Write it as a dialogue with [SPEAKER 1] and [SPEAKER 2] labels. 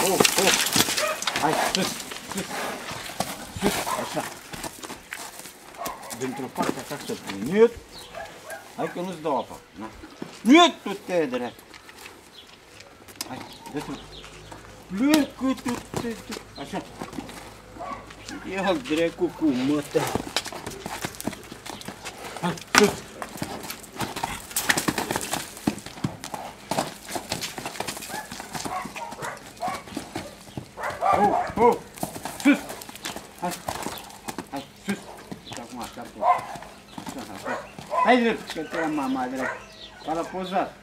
[SPEAKER 1] Hai, sus, sus, sus, așa. Dintr-o parte așa să pun. Niet. Hai că nu-ți dau apa. Niet, tu te drept. Hai, dă-te. Plecă tu te. Așa. Ia-l dracu cu mătă. Hai, sus. Sus! Hai! Hai, sus! Și acum așa, așa, așa. Hai drept, că te-am mama drept. Ca la pozat.